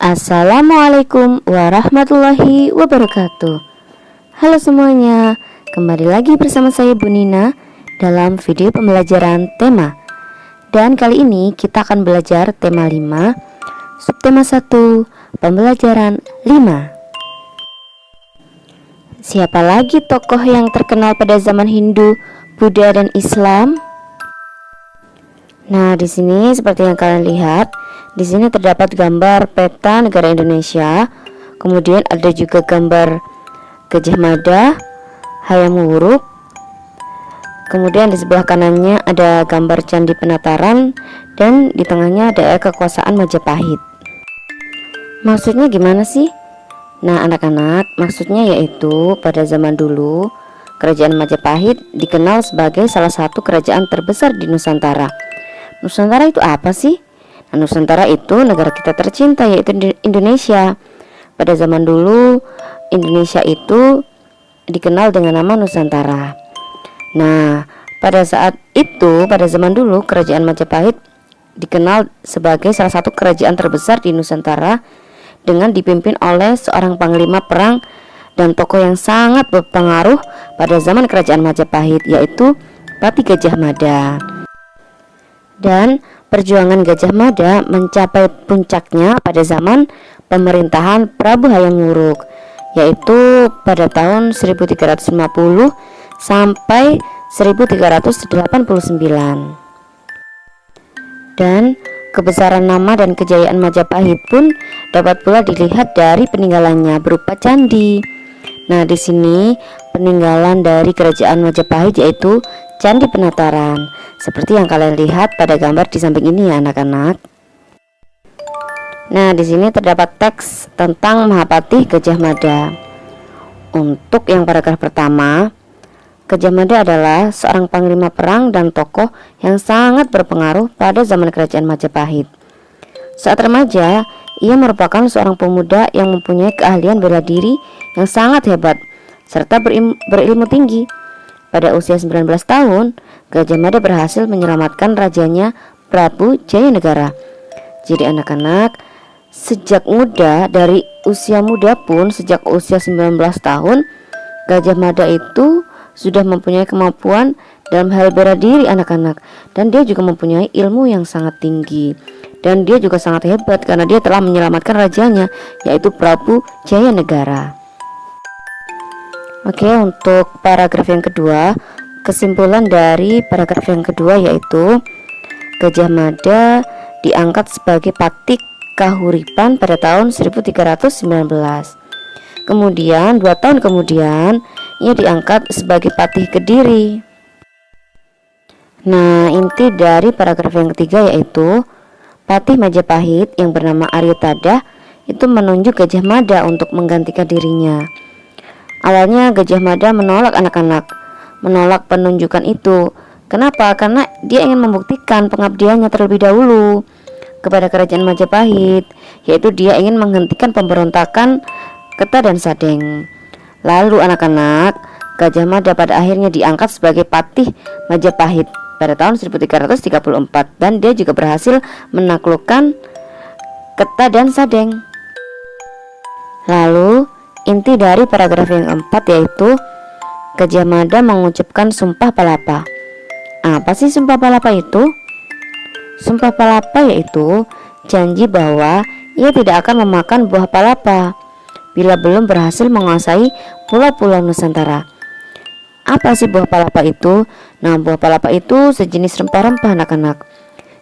Assalamualaikum warahmatullahi wabarakatuh. Halo semuanya, kembali lagi bersama saya Bu Nina dalam video pembelajaran tema. Dan kali ini kita akan belajar tema 5, subtema 1, pembelajaran 5. Siapa lagi tokoh yang terkenal pada zaman Hindu, Buddha, dan Islam? Nah, di sini seperti yang kalian lihat, di sini terdapat gambar peta negara Indonesia. Kemudian ada juga gambar Gajah Mada, Hayam Wuruk. Kemudian di sebelah kanannya ada gambar Candi Penataran, dan di tengahnya ada kekuasaan Majapahit. Maksudnya gimana sih? Nah, anak-anak, maksudnya yaitu pada zaman dulu Kerajaan Majapahit dikenal sebagai salah satu kerajaan terbesar di Nusantara. Nusantara itu apa sih? Nah, Nusantara itu negara kita tercinta, yaitu Indonesia. Pada zaman dulu Indonesia itu dikenal dengan nama Nusantara. Nah, pada saat itu, pada zaman dulu Kerajaan Majapahit dikenal sebagai salah satu kerajaan terbesar di Nusantara dengan dipimpin oleh seorang panglima perang dan tokoh yang sangat berpengaruh pada zaman Kerajaan Majapahit, yaitu Patih Gajah Mada. Dan perjuangan Gajah Mada mencapai puncaknya pada zaman pemerintahan Prabu Hayam Wuruk, yaitu pada tahun 1350 sampai 1389. Dan kebesaran nama dan kejayaan Majapahit pun dapat pula dilihat dari peninggalannya berupa candi. Nah, di sini peninggalan dari kerajaan Majapahit yaitu Candi Penataran, seperti yang kalian lihat pada gambar di samping ini ya anak-anak. Nah, di sini terdapat teks tentang Mahapatih Gajah Mada. Untuk yang paragraf pertama, Gajah Mada adalah seorang panglima perang dan tokoh yang sangat berpengaruh pada zaman kerajaan Majapahit. Saat remaja, ia merupakan seorang pemuda yang mempunyai keahlian bela diri yang sangat hebat serta berilmu tinggi. Pada usia 19 tahun, Gajah Mada berhasil menyelamatkan rajanya Prabu Jayanegara. Jadi anak-anak, sejak muda, dari usia muda pun, sejak usia 19 tahun, Gajah Mada itu sudah mempunyai kemampuan dalam hal bela diri anak-anak. Dan dia juga mempunyai ilmu yang sangat tinggi. Dan dia juga sangat hebat karena dia telah menyelamatkan rajanya, yaitu Prabu Jayanegara. Oke, untuk paragraf yang kedua, kesimpulan dari paragraf yang kedua yaitu Gajah Mada diangkat sebagai patih kahuripan pada tahun 1319. Kemudian 2 tahun kemudian ia diangkat sebagai patih Kediri. Nah, inti dari paragraf yang ketiga yaitu Patih Majapahit yang bernama Arya Tadah itu menunjuk Gajah Mada untuk menggantikan dirinya. Awalnya Gajah Mada menolak anak-anak, menolak penunjukan itu. Kenapa? Karena dia ingin membuktikan pengabdiannya terlebih dahulu kepada kerajaan Majapahit, yaitu dia ingin menghentikan pemberontakan Keta dan Sadeng. Lalu anak-anak, Gajah Mada pada akhirnya diangkat sebagai patih Majapahit pada tahun 1334 dan dia juga berhasil menaklukkan Keta dan Sadeng. Lalu inti dari paragraf yang keempat yaitu Gajah Mada mengucapkan Sumpah Palapa. Apa sih Sumpah Palapa itu? Sumpah Palapa yaitu janji bahwa ia tidak akan memakan buah palapa bila belum berhasil menguasai pulau-pulau Nusantara. Apa sih buah palapa itu? Nah, buah palapa itu sejenis rempah-rempah anak-anak.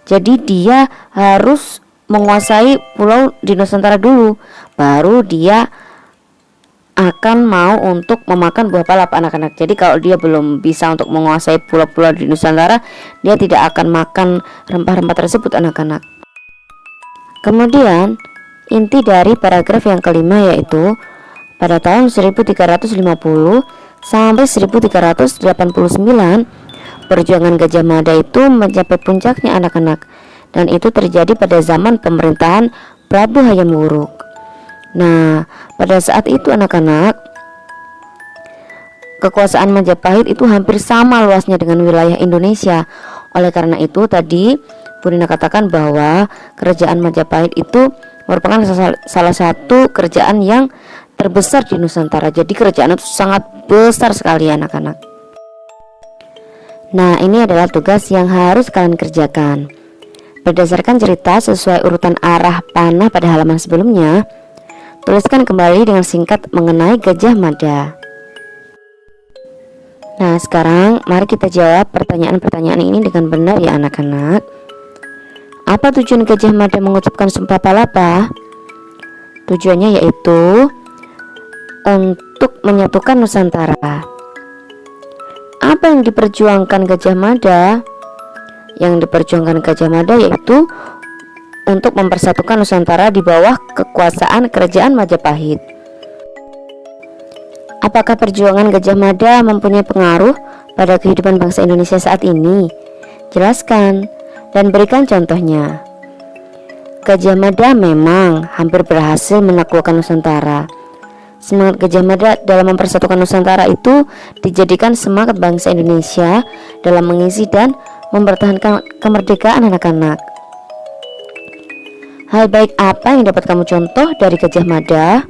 Jadi dia harus menguasai pulau di Nusantara dulu, baru dia akan mau untuk memakan buah palapa anak-anak. Jadi kalau dia belum bisa untuk menguasai pulau-pulau di Nusantara, dia tidak akan makan rempah-rempah tersebut anak-anak. Kemudian inti dari paragraf yang kelima yaitu pada tahun 1350 sampai 1389 perjuangan Gajah Mada itu mencapai puncaknya anak-anak, dan itu terjadi pada zaman pemerintahan Prabu Hayam Wuruk. Nah, pada saat itu anak-anak, kekuasaan Majapahit itu hampir sama luasnya dengan wilayah Indonesia. Oleh karena itu tadi Bu Nina katakan bahwa kerajaan Majapahit itu merupakan salah satu kerajaan yang terbesar di Nusantara. Jadi kerajaan itu sangat besar sekali anak-anak. Nah, ini adalah tugas yang harus kalian kerjakan. Berdasarkan cerita sesuai urutan arah panah pada halaman sebelumnya, tuliskan kembali dengan singkat mengenai Gajah Mada. Nah, sekarang mari kita jawab pertanyaan-pertanyaan ini dengan benar ya anak-anak. Apa tujuan Gajah Mada mengucapkan Sumpah Palapa? Tujuannya yaitu untuk menyatukan Nusantara. Apa yang diperjuangkan Gajah Mada? Yang diperjuangkan Gajah Mada yaitu untuk mempersatukan Nusantara di bawah kekuasaan Kerajaan Majapahit. Apakah perjuangan Gajah Mada mempunyai pengaruh pada kehidupan bangsa Indonesia saat ini? Jelaskan dan berikan contohnya. Gajah Mada memang hampir berhasil menaklukkan Nusantara. Semangat Gajah Mada dalam mempersatukan Nusantara itu dijadikan semangat bangsa Indonesia dalam mengisi dan mempertahankan kemerdekaan anak-anak. Hal baik apa yang dapat kamu contoh dari Gajah Mada?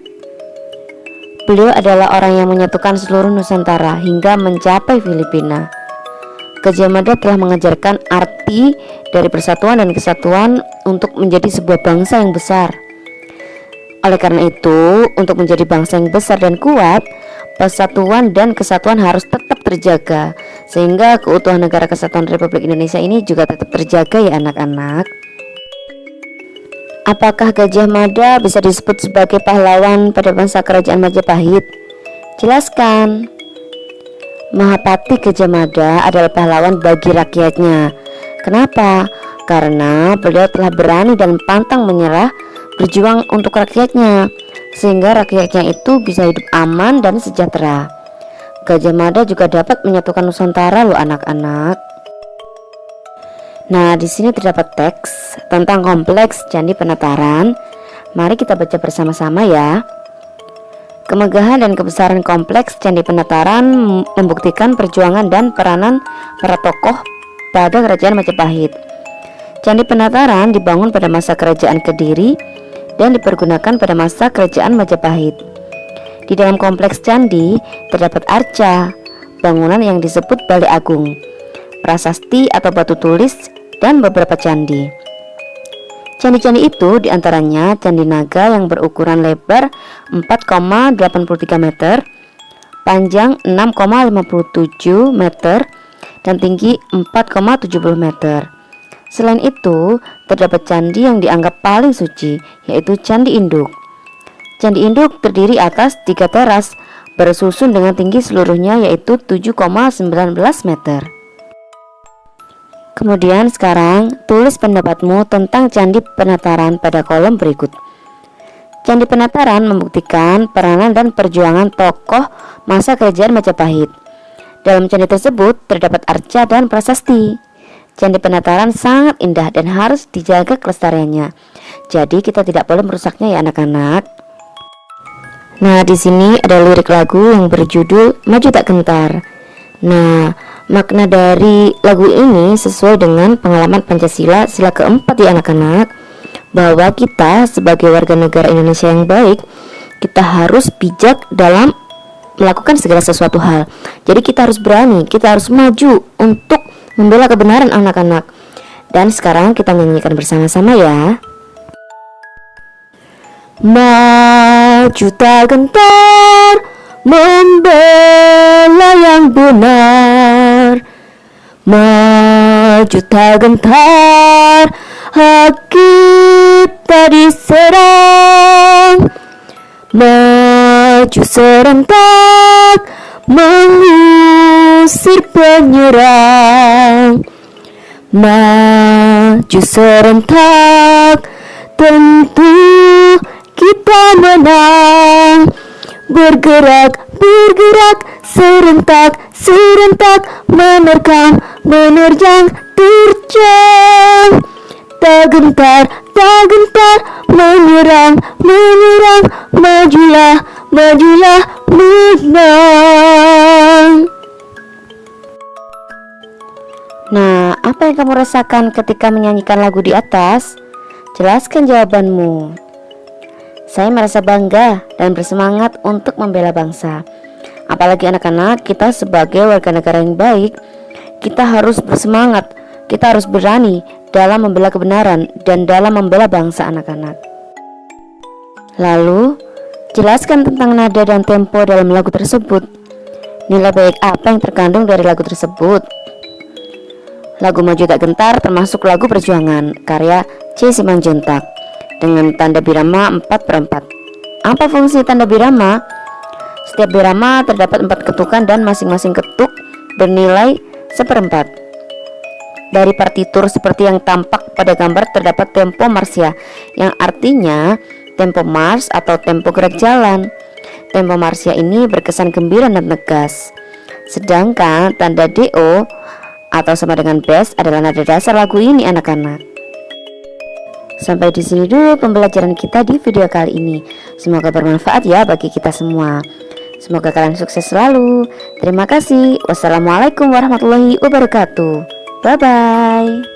Beliau adalah orang yang menyatukan seluruh Nusantara hingga mencapai Filipina. Gajah Mada telah mengajarkan arti dari persatuan dan kesatuan untuk menjadi sebuah bangsa yang besar. Oleh karena itu, untuk menjadi bangsa yang besar dan kuat, persatuan dan kesatuan harus tetap terjaga, sehingga keutuhan negara kesatuan Republik Indonesia ini juga tetap terjaga ya anak-anak. Apakah Gajah Mada bisa disebut sebagai pahlawan pada masa Kerajaan Majapahit? Jelaskan. Mahapati Gajah Mada adalah pahlawan bagi rakyatnya. Kenapa? Karena beliau telah berani dan pantang menyerah berjuang untuk rakyatnya, sehingga rakyatnya itu bisa hidup aman dan sejahtera. Gajah Mada juga dapat menyatukan Nusantara loh anak-anak. Nah, di sini terdapat teks tentang kompleks Candi Penataran. Mari kita baca bersama-sama ya. Kemegahan dan kebesaran kompleks Candi Penataran membuktikan perjuangan dan peranan para tokoh pada Kerajaan Majapahit. Candi Penataran dibangun pada masa Kerajaan Kediri dan dipergunakan pada masa Kerajaan Majapahit. Di dalam kompleks candi terdapat arca, bangunan yang disebut Balai Agung, prasasti atau batu tulis, dan beberapa candi. Candi-candi itu diantaranya Candi Naga yang berukuran lebar 4,83 meter, panjang 6,57 meter, dan tinggi 4,70 meter. Selain itu, terdapat candi yang dianggap paling suci, yaitu Candi Induk. Candi Induk terdiri atas 3 teras, bersusun dengan tinggi seluruhnya yaitu 7,19 meter. Kemudian sekarang, tulis pendapatmu tentang Candi Penataran pada kolom berikut. Candi Penataran membuktikan peranan dan perjuangan tokoh masa Kerajaan Majapahit. Dalam candi tersebut terdapat arca dan prasasti. Candi Penataran sangat indah dan harus dijaga kelestariannya. Jadi kita tidak boleh merusaknya ya anak-anak. Nah, di sini ada lirik lagu yang berjudul Maju Tak Gentar. Nah, makna dari lagu ini sesuai dengan pengalaman Pancasila sila keempat ya anak-anak, bahwa kita sebagai warga negara Indonesia yang baik, kita harus bijak dalam melakukan segala sesuatu hal. Jadi kita harus berani, kita harus maju untuk membela kebenaran anak-anak. Dan sekarang kita nyanyikan bersama-sama ya. Maju tak gentar, membela yang benar. Maju tak gentar, hak kita diserang. Maju serentak, mengusir penyerang. Maju serentak, tentu kita menang. Bergerak, bergerak, serentak, serentak, menerkam, menerjang, terjang. Tak gentar, tak gentar, menyerang, menyerang, majulah, majulah, menang. Nah, apa yang kamu rasakan ketika menyanyikan lagu di atas? Jelaskan jawabanmu. Saya merasa bangga dan bersemangat untuk membela bangsa. Apalagi anak-anak, kita sebagai warga negara yang baik, kita harus bersemangat, kita harus berani dalam membela kebenaran dan dalam membela bangsa anak-anak. Lalu, jelaskan tentang nada dan tempo dalam lagu tersebut. Nilai baik apa yang terkandung dari lagu tersebut? Lagu Maju Tak Gentar termasuk lagu perjuangan karya C. Simanjuntak dengan tanda birama 4/4. Apa fungsi tanda birama? Setiap birama terdapat 4 ketukan dan masing-masing ketuk bernilai 1/4. Dari partitur seperti yang tampak pada gambar terdapat tempo marsya, yang artinya tempo mars atau tempo gerak jalan. Tempo marsya ini berkesan gembira dan tegas. Sedangkan tanda DO atau sama dengan bass adalah nada dasar lagu ini anak-anak. Sampai di sini dulu pembelajaran kita di video kali ini. Semoga bermanfaat ya bagi kita semua. Semoga kalian sukses selalu. Terima kasih. Wassalamualaikum warahmatullahi wabarakatuh. Bye bye.